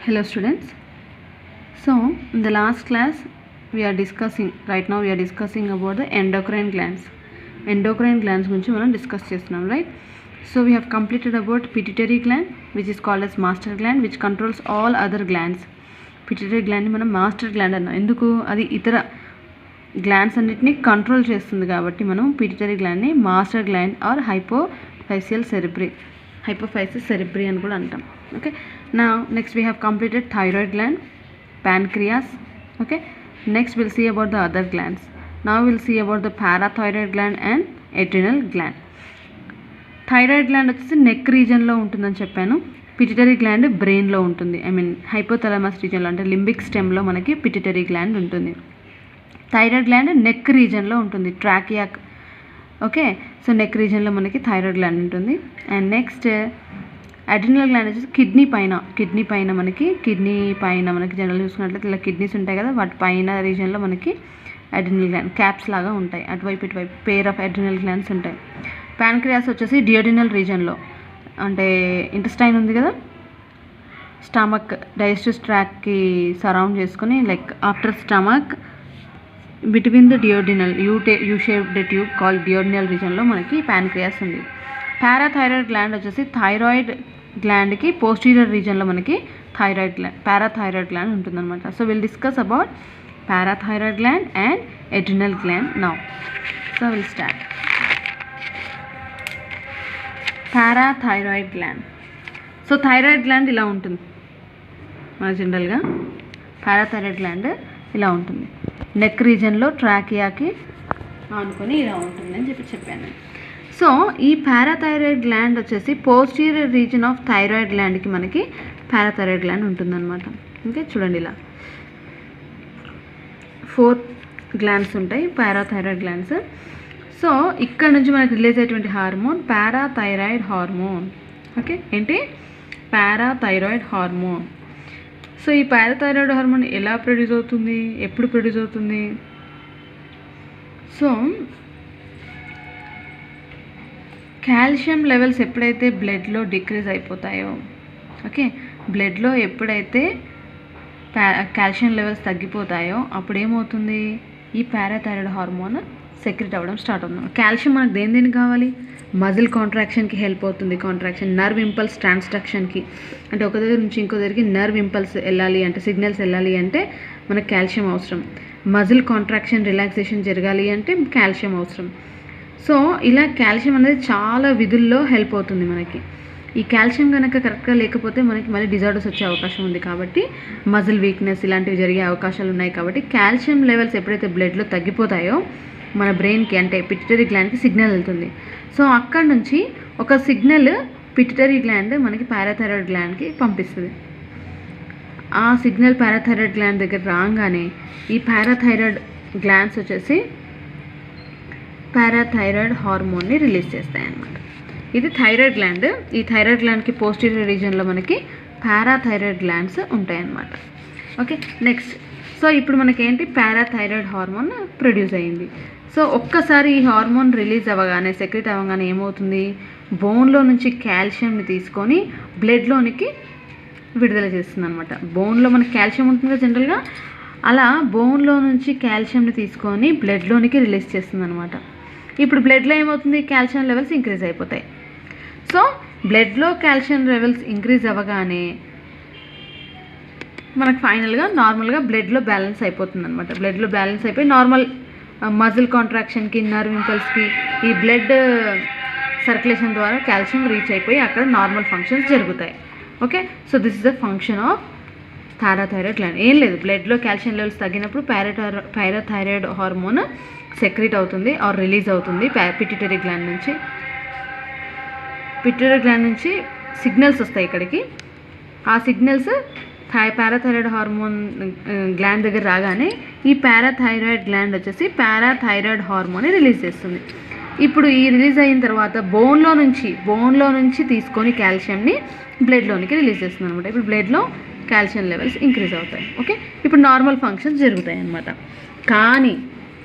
Hello students. So in the last class we are discussing about the endocrine glands. Endocrine glands గురించి మనం discuss చేస్తున్నాం, right? So we have completed about pituitary gland, which is called as master gland, which controls all other glands. Pituitary gland ని మనం master gland అన్నాం. ఎందుకు? అది ఇతర glands అన్నిటిని కంట్రోల్ చేస్తుంది కాబట్టి మనం పిట్యూటరీ గ్లాండ్ని master gland or hypophysis cerebri అని కూడా అంటాం. Okay, now next we have completed thyroid gland, pancreas. Okay, next we'll see about the other glands. Now we'll see about the parathyroid gland and adrenal gland. Thyroid gland వచ్చేసి neck రీజన్లో ఉంటుందని చెప్పాను. Pituitary gland బ్రెయిన్లో ఉంటుంది. Hypothalamus రీజన్లో అంటే limbic స్టెమ్లో మనకి pituitary gland ఉంటుంది. Thyroid gland neck రీజన్లో ఉంటుంది, ట్రాకియాక్. Okay, so neck రీజన్లో మనకి థైరాయిడ్ గ్లాండ్ ఉంటుంది. అండ్ నెక్స్ట్ అడ్రినల్ గ్లాండ్ వచ్చేసి కిడ్నీ పైన మనకి జనరల్ చూసుకున్నట్లయితే ఇలా కిడ్నీస్ ఉంటాయి కదా, వాటి పైన రీజన్లో మనకి అడ్రినల్ గ్లాండ్ క్యాప్స్ లాగా ఉంటాయి. అటువైపు ఇటువైపు పేర్ ఆఫ్ అడ్రినల్ గ్లాండ్స్ ఉంటాయి. ప్యాన్క్రియాస్ వచ్చేసి డియోడినల్ రీజన్లో, అంటే ఇంటెస్టైన్ ఉంది కదా, స్టమక్ డైజెస్టివ్ ట్రాక్కి సరౌండ్ చేసుకుని like after stomach between the duodenal U shaped tube called duodenal రీజన్లో మనకి ప్యాన్క్రియాస్ ఉంది. పారాథైరాయిడ్ గ్లాండ్ వచ్చేసి థైరాయిడ్ గ్లాండ్కి పోస్టీరియర్ రీజన్లో మనకి పారాథైరాయిడ్ గ్లాండ్ ఉంటుందన్నమాట. So will discuss about parathyroid gland and adrenal gland now. So will start. Parathyroid gland. So thyroid gland ఇలా ఉంటుంది మన జనరల్గా. పారాథైరాయిడ్ గ్లాండ్ ఇలా ఉంటుంది, నెక్ రీజన్లో ట్రాకియాకి ఆనుకొని ఇలా ఉంటుంది అని చెప్పాను. సో ఈ పారాథైరాయిడ్ గ్లాండ్ వచ్చేసి పోస్టీరియర్ రీజన్ ఆఫ్ థైరాయిడ్ గ్లాండ్కి మనకి పారాథైరాయిడ్ గ్లాండ్ ఉంటుందన్నమాట. ఓకే, చూడండి ఇలా 4 గ్లాండ్స్ ఉంటాయి, పారాథైరాయిడ్ గ్లాండ్స్. సో ఇక్కడ నుంచి మనకి రిలీజ్ అయ్యేటువంటి హార్మోన్ పారాథైరాయిడ్ హార్మోన్. ఓకే, ఏంటి? Parathyroid hormone. సో ఈ పారాథైరాయిడ్ హార్మోన్ ఎలా ప్రొడ్యూస్ అవుతుంది, ఎప్పుడు ప్రొడ్యూస్ అవుతుంది? సో కాల్షియం లెవెల్స్ ఎప్పుడైతే బ్లడ్లో డిక్రీజ్ అయిపోతాయో, ఓకే, బ్లడ్లో ఎప్పుడైతే కాల్షియం లెవెల్స్ తగ్గిపోతాయో అప్పుడు ఏమవుతుంది? ఈ పారాథైరాయిడ్ హార్మోన్ సెక్రెట్ అవ్వడం స్టార్ట్ అవుతుంది. కాల్షియం మనకు దేనికి కావాలి? మజిల్ కాంట్రాక్షన్కి హెల్ప్ అవుతుంది. నర్వ్ ఇంపల్స్ ట్రాన్స్డక్షన్కి, అంటే ఒక దగ్గర నుంచి ఇంకో దగ్గరికి నర్వ్ ఇంపల్స్ వెళ్ళాలి అంటే, సిగ్నల్స్ వెళ్ళాలి అంటే మనకు కాల్షియం అవసరం. మజిల్ కాంట్రాక్షన్ రిలాక్సేషన్ జరగాలి అంటే కాల్షియం అవసరం. సో ఇలా కాల్షియం అనేది చాలా విధుల్లో హెల్ప్ అవుతుంది మనకి. ఈ కాల్షియం కనుక కరెక్ట్గా లేకపోతే మనకి మళ్ళీ డిజార్డర్స్ వచ్చే అవకాశం ఉంది. కాబట్టి మజిల్ వీక్నెస్ ఇలాంటివి జరిగే అవకాశాలు ఉన్నాయి. కాబట్టి కాల్షియం లెవెల్స్ ఎప్పుడైతే బ్లడ్లో తగ్గిపోతాయో మన బ్రెయిన్కి అంటే పిట్యూటరీ గ్లాండ్కి సిగ్నల్ వెళ్తుంది. సో అక్కడ నుంచి ఒక సిగ్నల్ పిట్యూటరీ గ్లాండ్ మనకి పారాథైరాయిడ్ గ్లాండ్కి పంపిస్తుంది. ఆ సిగ్నల్ పారాథైరాయిడ్ గ్లాండ్ దగ్గర రాగానే ఈ పారాథైరాయిడ్ గ్లాండ్స్ వచ్చేసి పారాథైరాయిడ్ హార్మోన్ని రిలీజ్ చేస్తాయి అన్నమాట. ఇది థైరాయిడ్ గ్లాండ్. ఈ థైరాయిడ్ గ్లాండ్కి పోస్టీరియర్ రీజన్లో మనకి పారాథైరాయిడ్ గ్లాండ్స్ ఉంటాయన్నమాట. Okay, next. సో ఇప్పుడు మనకేంటి? పారాథైరాయిడ్ హార్మోన్ ప్రొడ్యూస్ అయ్యింది. సో ఒక్కసారి ఈ హార్మోన్ రిలీజ్ అవ్వగానే, సెక్రెట్ అవ్వగానే ఏమవుతుంది? బోన్లో నుంచి కాల్షియంని తీసుకొని బ్లడ్లోనికి విడుదల చేస్తుంది అనమాట. బోన్లో మనకి కాల్షియం ఉంటుంది కదా జనరల్గా, అలా బోన్లో నుంచి కాల్షియంని తీసుకొని బ్లడ్లోనికి రిలీజ్ చేస్తుంది అనమాట. ఇప్పుడు బ్లడ్లో ఏమవుతుంది? కాల్షియం లెవెల్స్ ఇంక్రీజ్ అయిపోతాయి. సో బ్లడ్లో కాల్షియం లెవెల్స్ ఇంక్రీజ్ అవ్వగానే మనకు ఫైనల్గా నార్మల్గా బ్లడ్లో బ్యాలెన్స్ అయిపోతుంది అనమాట. బ్లడ్లో బ్యాలెన్స్ అయిపోయి నార్మల్ మజిల్ కాంట్రాక్షన్కి, నర్వ్ ఇంపల్స్కి ఈ బ్లడ్ సర్క్యులేషన్ ద్వారా కాల్షియం రీచ్ అయిపోయి అక్కడ నార్మల్ ఫంక్షన్స్ జరుగుతాయి. Okay, so this is the function of parathyroid gland. ఏం లేదు, బ్లడ్లో కాల్షియం లెవెల్స్ తగ్గినప్పుడు పారాథైరాయిడ్ హార్మోన్ సెక్రెట్ అవుతుంది ఆర్ రిలీజ్ అవుతుంది పిట్యూటరీ గ్లాండ్ నుంచి. పిట్యూటరీ గ్లాండ్ నుంచి సిగ్నల్స్ వస్తాయి ఇక్కడికి. ఆ సిగ్నల్స్ పారాథైరాయిడ్ హార్మోన్ గ్లాండ్ దగ్గర రాగానే ఈ పారాథైరాయిడ్ గ్లాండ్ వచ్చేసి పారాథైరాయిడ్ హార్మోన్ని రిలీజ్ చేస్తుంది. ఇప్పుడు ఈ రిలీజ్ అయిన తర్వాత బోన్లో నుంచి తీసుకొని కాల్షియంని బ్లడ్లోనికి రిలీజ్ చేస్తుంది అనమాట. ఇప్పుడు బ్లడ్లో కాల్షియం లెవెల్స్ ఇంక్రీజ్ అవుతాయి. ఓకే, ఇప్పుడు నార్మల్ ఫంక్షన్స్ జరుగుతాయి అన్నమాట. కానీ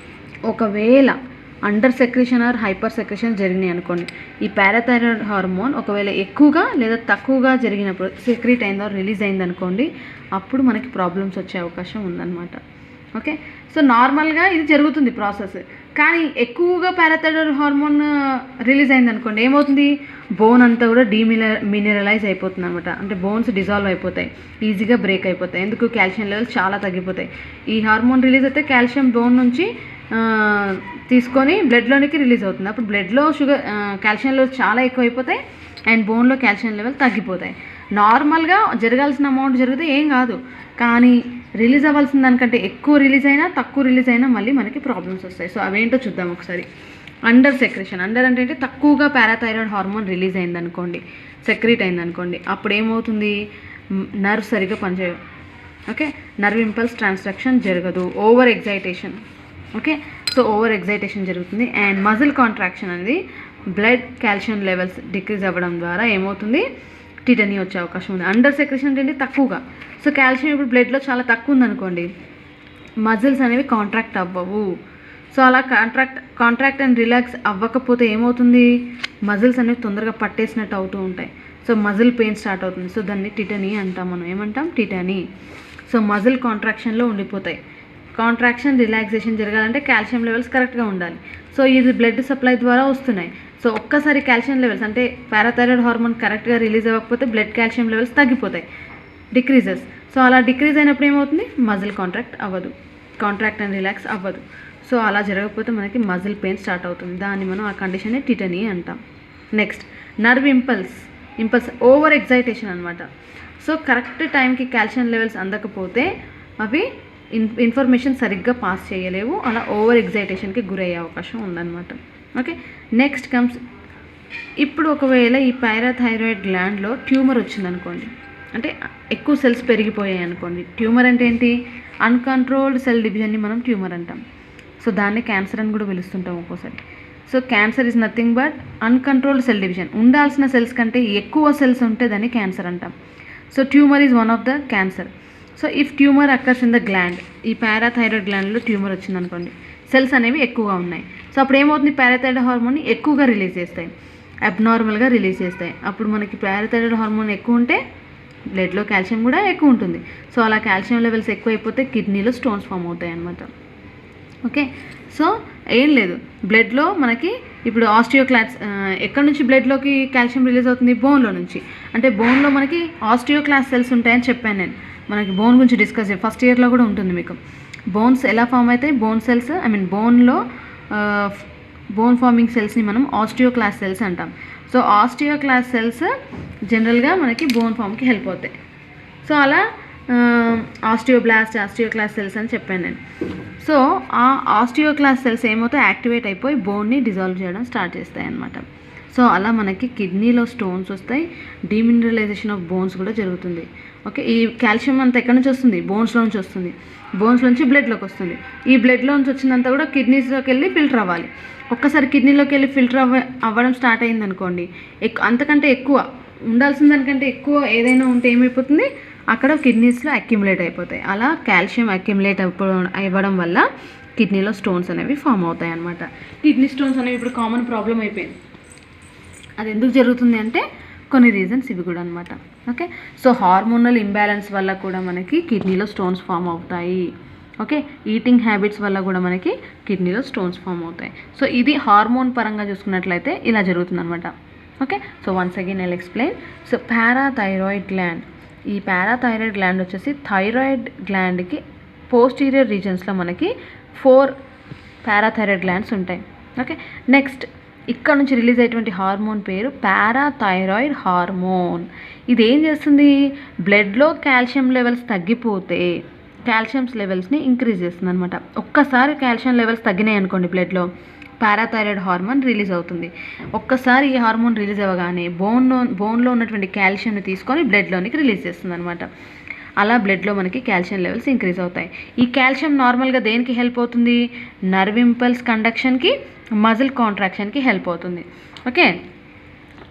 ఒకవేళ under secretion or hyper secretion జరిగినాయి అనుకోండి, ఈ పారాథైరాయిడ్ హార్మోన్ ఒకవేళ ఎక్కువగా లేదా తక్కువగా జరిగినప్పుడు సెక్రీట్ అయిందో రిలీజ్ అయింది అనుకోండి, అప్పుడు మనకి ప్రాబ్లమ్స్ వచ్చే అవకాశం ఉందన్నమాట. ఓకే, సో నార్మల్గా ఇది జరుగుతుంది ప్రాసెస్. కానీ ఎక్కువగా పారాథైరాయిడ్ హార్మోన్ రిలీజ్ అయింది అనుకోండి, ఏమవుతుంది, బోన్ అంతా కూడా మినరలైజ్ అయిపోతుంది అనమాట. అంటే బోన్స్ డిజాల్వ్ అయిపోతాయి, ఈజీగా బ్రేక్ అయిపోతాయి. ఎందుకు, కాల్షియం లెవెల్స్ చాలా తగ్గిపోతాయి. ఈ హార్మోన్ రిలీజ్ అయితే కాల్షియం బోన్ నుంచి తీసుకొని బ్లడ్లోనికి రిలీజ్ అవుతుంది. అప్పుడు బ్లడ్లో కాల్షియం లెవెల్స్ చాలా ఎక్కువ అయిపోతాయి అండ్ బోన్లో కాల్షియం లెవెల్ తగ్గిపోతాయి. నార్మల్గా జరగాల్సిన అమౌంట్ జరిగితే ఏం కాదు, కానీ రిలీజ్ అవ్వాల్సిన దానికంటే ఎక్కువ రిలీజ్ అయినా తక్కువ రిలీజ్ అయినా మళ్ళీ మనకి ప్రాబ్లమ్స్ వస్తాయి. సో అవేంటో చూద్దాం ఒకసారి. అండర్ సెక్రేషన్, అండర్ అంటే తక్కువగా పారాథైరాయిడ్ హార్మోన్ రిలీజ్ అయిందనుకోండి, సెక్రీట్ అయిందనుకోండి, అప్పుడు ఏమవుతుంది, నర్వ్ సరిగ్గా పనిచేయవు. ఓకే, నర్వ్ ఇంపల్స్ ట్రాన్స్డక్షన్ జరగదు, over excitation. Okay, so over excitation జరుగుతుంది అండ్ మజిల్ కాంట్రాక్షన్ అనేది బ్లడ్ కాల్షియం లెవెల్స్ డిక్రీజ్ అవ్వడం ద్వారా ఏమవుతుంది, టిటనీ వచ్చే అవకాశం ఉంది. అండర్ సెక్రేషన్ అంటే తక్కువగా, సో కాల్షియం ఇప్పుడు బ్లడ్లో చాలా తక్కువ ఉందనుకోండి, మజిల్స్ అనేవి కాంట్రాక్ట్ అవ్వవు. సో అలా కాంట్రాక్ట్ అండ్ రిలాక్స్ అవ్వకపోతే ఏమవుతుంది, మజిల్స్ అనేవి తొందరగా పట్టేసినట్టు అవుతూ ఉంటాయి. సో మజిల్ పెయిన్ స్టార్ట్ అవుతుంది. సో దాన్ని టిటనీ అంటాం, మనం ఏమంటాం, టిటనీ. సో మజిల్ కాంట్రాక్షన్లో ఉండిపోతాయి. కాంట్రాక్షన్ రిలాక్సేషన్ జరగాలంటే కాల్షియం లెవెల్స్ కరెక్ట్గా ఉండాలి. సో ఇది బ్లడ్ సప్లై ద్వారా వస్తున్నాయి. సో ఒక్కసారి కాల్షియం లెవెల్స్ అంటే పారాథైరాయిడ్ హార్మోన్ కరెక్ట్గా రిలీజ్ అవ్వకపోతే బ్లడ్ కాల్షియం లెవెల్స్ తగ్గిపోతాయి, డిక్రీజెస్. సో అలా డిక్రీజ్ అయినప్పుడు ఏమవుతుంది, మజిల్ కాంట్రాక్ట్ అండ్ రిలాక్స్ అవ్వదు. సో అలా జరగకపోతే మనకి మజిల్ పెయిన్ స్టార్ట్ అవుతుంది. దాన్ని మనం ఆ కండిషన్ని టిటనీ అంటాం. Next, nerve impulse over excitation అనమాట. సో కరెక్ట్ టైంకి కాల్షియం లెవెల్స్ అందకపోతే అవి ఇన్ఫర్మేషన్ సరిగ్గా పాస్ చేయలేవు, అలా ఓవర్ ఎగ్జైటేషన్కి గురయ్యే అవకాశం ఉందన్నమాట. ఓకే, నెక్స్ట్ కమ్స్, ఇప్పుడు ఒకవేళ ఈ పారాథైరాయిడ్ గ్లాండ్లో ట్యూమర్ వచ్చిందనుకోండి, అంటే ఎక్కువ సెల్స్ పెరిగిపోయాయి అనుకోండి. ట్యూమర్ అంటే ఏంటి, అన్కంట్రోల్డ్ సెల్ డివిజన్ని మనం ట్యూమర్ అంటాం. సో దాన్ని క్యాన్సర్ అని కూడా పిలుస్తుంటాం ఒక్కోసారి. So cancer is nothing but uncontrolled cell division. ఉండాల్సిన సెల్స్ కంటే ఎక్కువ సెల్స్ ఉంటే దాన్ని క్యాన్సర్ అంటాం. So tumour is one of the cancer. So if tumour occurs in the gland, ఈ పారాథైరాయిడ్ గ్లాండ్లో ట్యూమర్ వచ్చిందనుకోండి, సెల్స్ అనేవి ఎక్కువగా ఉన్నాయి. సో అప్పుడు ఏమవుతుంది, పారాథైరాయిడ్ హార్మోన్ని ఎక్కువగా రిలీజ్ చేస్తాయి, అబ్నార్మల్గా రిలీజ్ చేస్తాయి. అప్పుడు మనకి పారాథైరాయిడ్ హార్మోన్ ఎక్కువ ఉంటే బ్లడ్లో కాల్షియం కూడా ఎక్కువ ఉంటుంది. సో అలా కాల్షియం లెవెల్స్ ఎక్కువైపోతే కిడ్నీలో స్టోన్స్ ఫామ్ అవుతాయి అన్నమాట. ఓకే, సో ఏం లేదు, బ్లడ్లో మనకి ఇప్పుడు ఆస్టియోక్లాట్స్ ఎక్కడి నుంచి బ్లడ్లోకి కాల్షియం రిలీజ్ అవుతుంది, బోన్లో నుంచి. అంటే బోన్లో మనకి ఆస్టియోక్లాస్ సెల్స్ ఉంటాయని చెప్పాను నేను. మనకి బోన్ గురించి డిస్కస్ ఫస్ట్ ఇయర్లో కూడా ఉంటుంది మీకు. బోన్స్ ఎలా ఫామ్ అవుతాయి, బోన్ సెల్స్, బోన్లో బోన్ ఫార్మింగ్ సెల్స్ని మనం ఆస్టియోక్లాస్ సెల్స్ అంటాం. సో ఆస్టియోక్లాస్ సెల్స్ జనరల్గా మనకి బోన్ ఫామ్కి హెల్ప్ అవుతాయి. సో అలా ఆస్టియోక్లాస్ సెల్స్ అని చెప్పాను నేను. సో ఆ ఆస్టియోక్లాస్ సెల్స్ ఏమవుతాయి, యాక్టివేట్ అయిపోయి బోన్ని డిజాల్వ్ చేయడం స్టార్ట్ చేస్తాయి అన్నమాట. సో అలా మనకి కిడ్నీలో స్టోన్స్ వస్తాయి, డీమినరలైజేషన్ ఆఫ్ బోన్స్ కూడా జరుగుతుంది. ఓకే, ఈ కాల్షియం అంతా ఎక్కడి నుంచి వస్తుంది, బోన్స్లో నుంచి వస్తుంది. బోన్స్ నుంచి బ్లడ్లోకి వస్తుంది. ఈ బ్లడ్లో నుంచి వచ్చిందంతా కూడా కిడ్నీస్లోకి వెళ్ళి ఫిల్టర్ అవ్వాలి. ఒక్కసారి కిడ్నీలోకి వెళ్ళి ఫిల్టర్ అవ్వడం స్టార్ట్ అయిందనుకోండి, అంతకంటే ఎక్కువ ఉండాల్సిన దానికంటే ఎక్కువ ఏదైనా ఉంటే ఏమైపోతుంది, అక్కడ కిడ్నీస్లో అక్యుములేట్ అయిపోతాయి. అలా కాల్షియం అక్యుములేట్ అవ్వడం వల్ల కిడ్నీలో స్టోన్స్ అనేవి ఫామ్ అవుతాయి అన్నమాట. కిడ్నీ స్టోన్స్ అనేవి ఇప్పుడు కామన్ ప్రాబ్లం అయిపోయింది. అది ఎందుకు జరుగుతుంది అంటే కొన్ని రీజన్స్ ఇవి కూడా అనమాట. ఓకే, సో హార్మోనల్ ఇంబ్యాలెన్స్ వల్ల కూడా మనకి కిడ్నీలో స్టోన్స్ ఫామ్ అవుతాయి. ఓకే, ఈటింగ్ హ్యాబిట్స్ వల్ల కూడా మనకి కిడ్నీలో స్టోన్స్ ఫామ్ అవుతాయి. సో ఇది హార్మోన్ పరంగా చూసుకున్నట్లయితే ఇలా జరుగుతుంది అనమాట. Okay, so once again I'll explain. So parathyroid gland, ఈ పారాథైరాయిడ్ గ్లాండ్ వచ్చేసి థైరాయిడ్ గ్లాండ్కి పోస్టీరియర్ రీజన్స్లో మనకి 4 పారాథైరాయిడ్ గ్లాండ్స్ ఉంటాయి. ఓకే, నెక్స్ట్ ఇక్కడ నుంచి రిలీజ్ అయ్యేటువంటి హార్మోన్ పేరు పారాథైరాయిడ్ హార్మోన్. ఇది ఏం చేస్తుంది, బ్లడ్లో కాల్షియం లెవెల్స్ తగ్గిపోతే కాల్షియం లెవెల్స్ని ఇంక్రీజ్ చేస్తుంది అనమాట. ఒక్కసారి కాల్షియం లెవెల్స్ తగ్గినాయి అనుకోండి బ్లడ్లో, పారాథైరాయిడ్ హార్మోన్ రిలీజ్ అవుతుంది. ఒక్కసారి ఈ హార్మోన్ రిలీజ్ అవ్వగానే బోన్లో ఉన్నటువంటి కాల్షియంని తీసుకొని బ్లడ్లోనికి రిలీజ్ చేస్తుంది అనమాట. అలా బ్లడ్లో మనకి కాల్షియం లెవెల్స్ ఇంక్రీజ్ అవుతాయి. ఈ కాల్షియం నార్మల్గా దేనికి హెల్ప్ అవుతుంది, నర్వ్ ఇంపల్స్ కండక్షన్కి, మజిల్ కాంట్రాక్షన్కి హెల్ప్ అవుతుంది. ఓకే,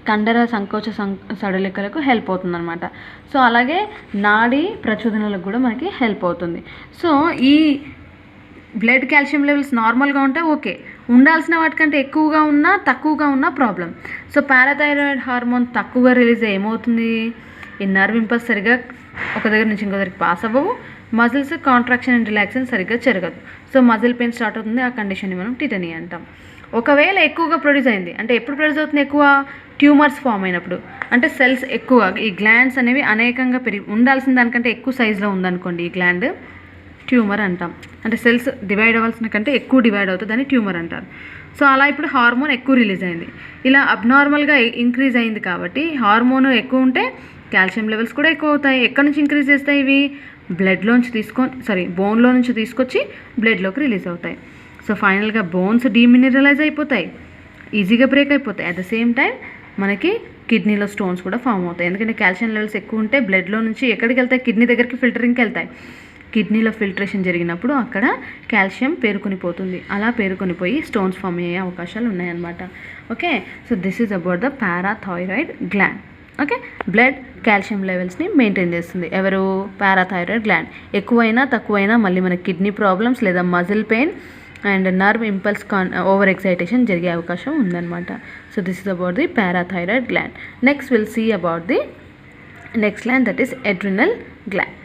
కండర సంకోచ సడలికలకు హెల్ప్ అవుతుంది అనమాట. సో అలాగే నాడీ ప్రచోదనలకు కూడా మనకి హెల్ప్ అవుతుంది. సో ఈ బ్లడ్ కాల్షియం లెవెల్స్ నార్మల్గా ఉంటే ఓకే, ఉండాల్సిన వాటికంటే ఎక్కువగా ఉన్నా తక్కువగా ఉన్నా ప్రాబ్లం. సో పారాథైరాయిడ్ హార్మోన్ తక్కువగా రిలీజ్ ఏమవుతుంది, ఈ నర్వ్ ఇంపల్స్ సరిగా ఒక దగ్గర నుంచి ఇంకో దగ్గరికి పాస్ అవ్వవు, మజిల్స్ కాంట్రాక్షన్ అండ్ రిలాక్సేషన్ సరిగ్గా జరగదు. సో మజిల్ పెయిన్ స్టార్ట్ అవుతుంది, ఆ కండిషన్ని మనం టిటనీ అంటాం. ఒకవేళ ఎక్కువగా ప్రొడ్యూస్ అయింది అంటే ఎప్పుడు ప్రొడ్యూస్ అవుతుంది, ఎక్కువ ట్యూమర్స్ ఫామ్ అయినప్పుడు, అంటే సెల్స్ ఎక్కువ, ఈ గ్లాండ్స్ అనేవి అనేకంగా ఉండాల్సిన దానికంటే ఎక్కువ సైజులో ఉందనుకోండి ఈ గ్లాండ్, ట్యూమర్ అంటాం. అంటే సెల్స్ డివైడ్ అవ్వాల్సిన కంటే ఎక్కువ డివైడ్ అవుతుంది, దాన్ని ట్యూమర్ అంటారు. సో అలా ఇప్పుడు హార్మోన్ ఎక్కువ రిలీజ్ అయింది, ఇలా అబ్నార్మల్గా ఇంక్రీజ్ అయింది కాబట్టి హార్మోన్ ఎక్కువ ఉంటే కాల్షియం లెవెల్స్ కూడా ఎక్కువ అవుతాయి. ఎక్కడి నుంచి ఇంక్రీజ్ చేస్తాయి ఇవి, బోన్లో నుంచి తీసుకొచ్చి బ్లడ్లోకి రిలీజ్ అవుతాయి. సో ఫైనల్గా బోన్స్ డీమినరలైజ్ అయిపోతాయి, ఈజీగా బ్రేక్ అయిపోతాయి. అట్ ద సేమ్ టైం మనకి కిడ్నీలో స్టోన్స్ కూడా ఫామ్ అవుతాయి, ఎందుకంటే కాల్షియం లెవెల్స్ ఎక్కువ ఉంటే బ్లడ్లో నుంచి ఎక్కడికి వెళ్తాయి, కిడ్నీ దగ్గరికి ఫిల్టరింగ్కి వెళ్తాయి. కిడ్నీలో ఫిల్టరేషన్ జరిగినప్పుడు అక్కడ కాల్షియం పేరుకొనిపోతుంది, అలా పేరుకొనిపోయి స్టోన్స్ ఫామ్ అయ్యే అవకాశాలు ఉన్నాయన్నమాట. Okay, so this is about the parathyroid gland. Okay, blood calcium లెవెల్స్ని మెయింటైన్ చేస్తుంది. ఎవరు, పారాథైరాయిడ్ గ్లాండ్. ఎక్కువైనా తక్కువైనా మళ్ళీ మనకి కిడ్నీ ప్రాబ్లమ్స్ లేదా muscle pain and nerve impulse over excitation జరిగే అవకాశం ఉందన్నమాట. So this is about the parathyroid gland. Next will see about the next gland, that is adrenal gland.